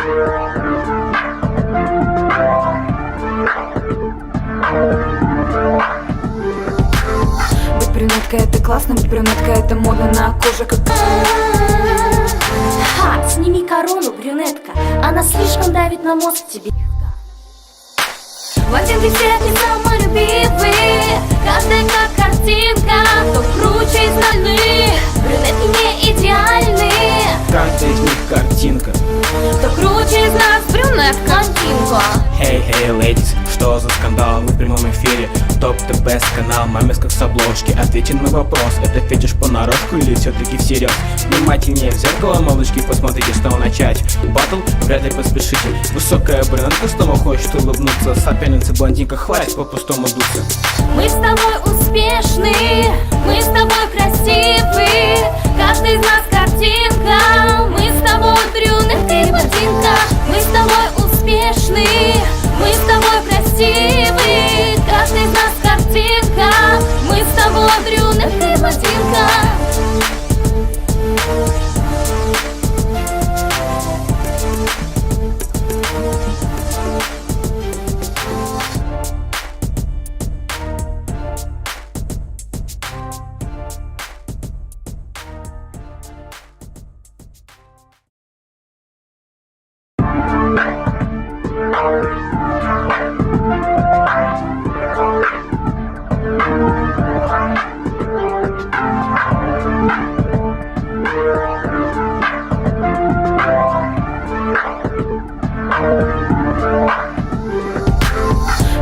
Быть брюнеткой это классно, быть брюнеткой это модно на коже как... Ха, сними корону, брюнетка, она слишком давит на мозг тебе. В один ты все ты самолюбивый, каждая как картинка, кто круче из остальных. Брюнетки не идеальны, каждая из них картинка. кто круче из нас, брюнетка Тинко. Hey, hey, ladies, что за скандал? Мы в прямом эфире, топ ТБ канал, мамес как с обложки. Ответьте на вопрос, это фетиш понарошку или все-таки всерьез? Внимательнее в зеркало, малышки, посмотрите, что начать. Батл, вряд ли поспешите. Высокая брюнетка снова хочет улыбнуться. Соперница блондинка, хватит по-пустому дуться. Мы с тобой успешны, мы с тобой красивы, каждый из нас картинка. Мы с тобой брюнетка и блондинка, мы с тобой успешны, мы с тобой красивы, каждый из нас картинка. Мы с тобой брюнетка и блондинка.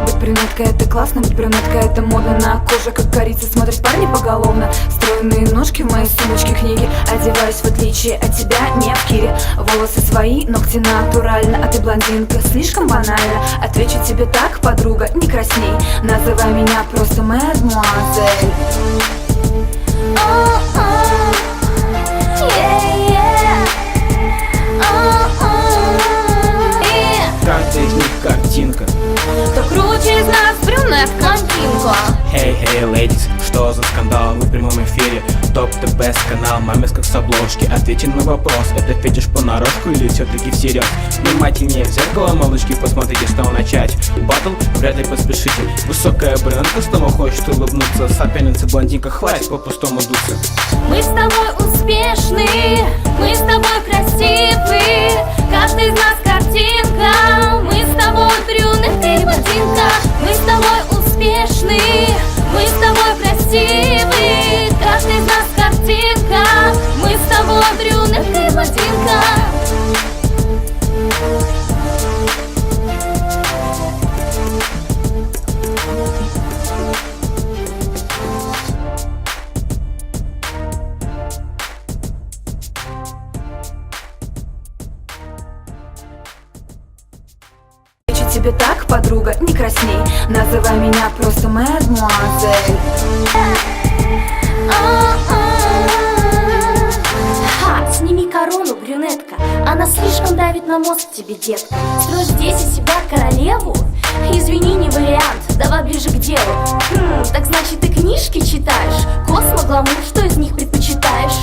Быть брюнеткой это классно, быть брюнеткой это модно на коже как корица. Смотрят парни поголовно, стройные ножки в моей сумочке книги. Одеваюсь в отличие от тебя, не в кире. Волосы свои, ногти натурально, а ты блондинка, слишком банально. Отвечу тебе так, подруга, не красней, называй меня просто мадемуазель. Каждая из них картинка. Кто круче из нас, брюнетка Тинко. Hey, hey, ladies, что за скандал? Мы в прямом эфире, топ ТБ канал, мамес как с обложки. Ответьте на вопрос, это фетиш понарошку или все-таки всерьез? Внимательнее в зеркало, малышки, посмотрите, что начать. Батл, вряд ли поспешите. Высокая брюнетка снова хочет улыбнуться. Соперница блондинка, хватит по-пустому дуться. Мы с тобой успешны, мы с тобой красивы, каждый из нас картинка. Мы с тобой брюнетка и блондинка, мы с тобой успешны, мы с тобой красивы, каждый из нас картинка. Мы с тобой брюнетка и блондинка. Тебе так, подруга, не красней, называй меня просто мадемуазель. Ха, сними корону, брюнетка, она слишком давит на мозг тебе, детка. Строишь здесь из себя королеву? Извини, не вариант, давай ближе к делу. Так значит ты книжки читаешь? Космо, гламур, что из них предпочитаешь?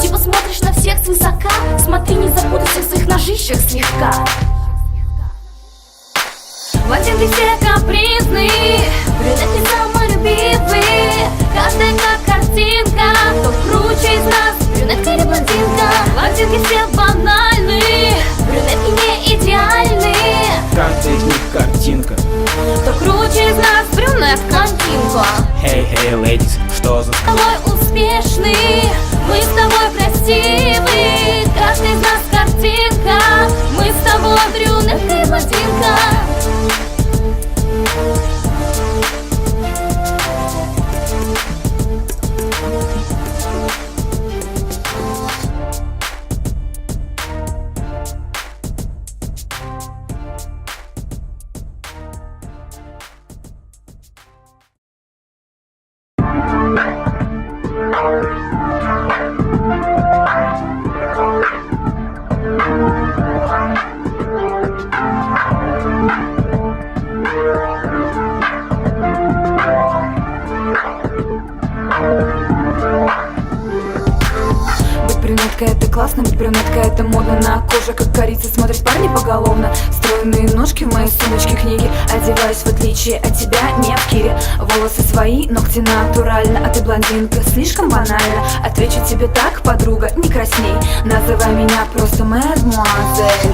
Типа смотришь на всех свысока? Смотри, не запутайся в своих ножищах слегка. В один ты все капризны, брюнетки самолюбивые, каждая как картинка, кто круче из нас, брюнетка или блондинка. Блондинки все банальны, брюнетки не идеальны, Каждая из них картинка. кто круче из нас, брюнетка Тинко. Hey, hey, ladies, что за... Мы с тобой успешны, мы с тобой красивы, каждый из нас картинка. Мы с тобой брюнетка и блондинка. классно, быть брюнеткой это модно. На коже как корица, смотрят парни поголовно. Стройные ножки в моей сумочке книги. Одеваюсь в отличие от тебя, не в кире. Волосы свои, ногти натурально. А ты блондинка, слишком банально. Отвечу тебе так, подруга, не красней. Называй меня просто мадемуазель.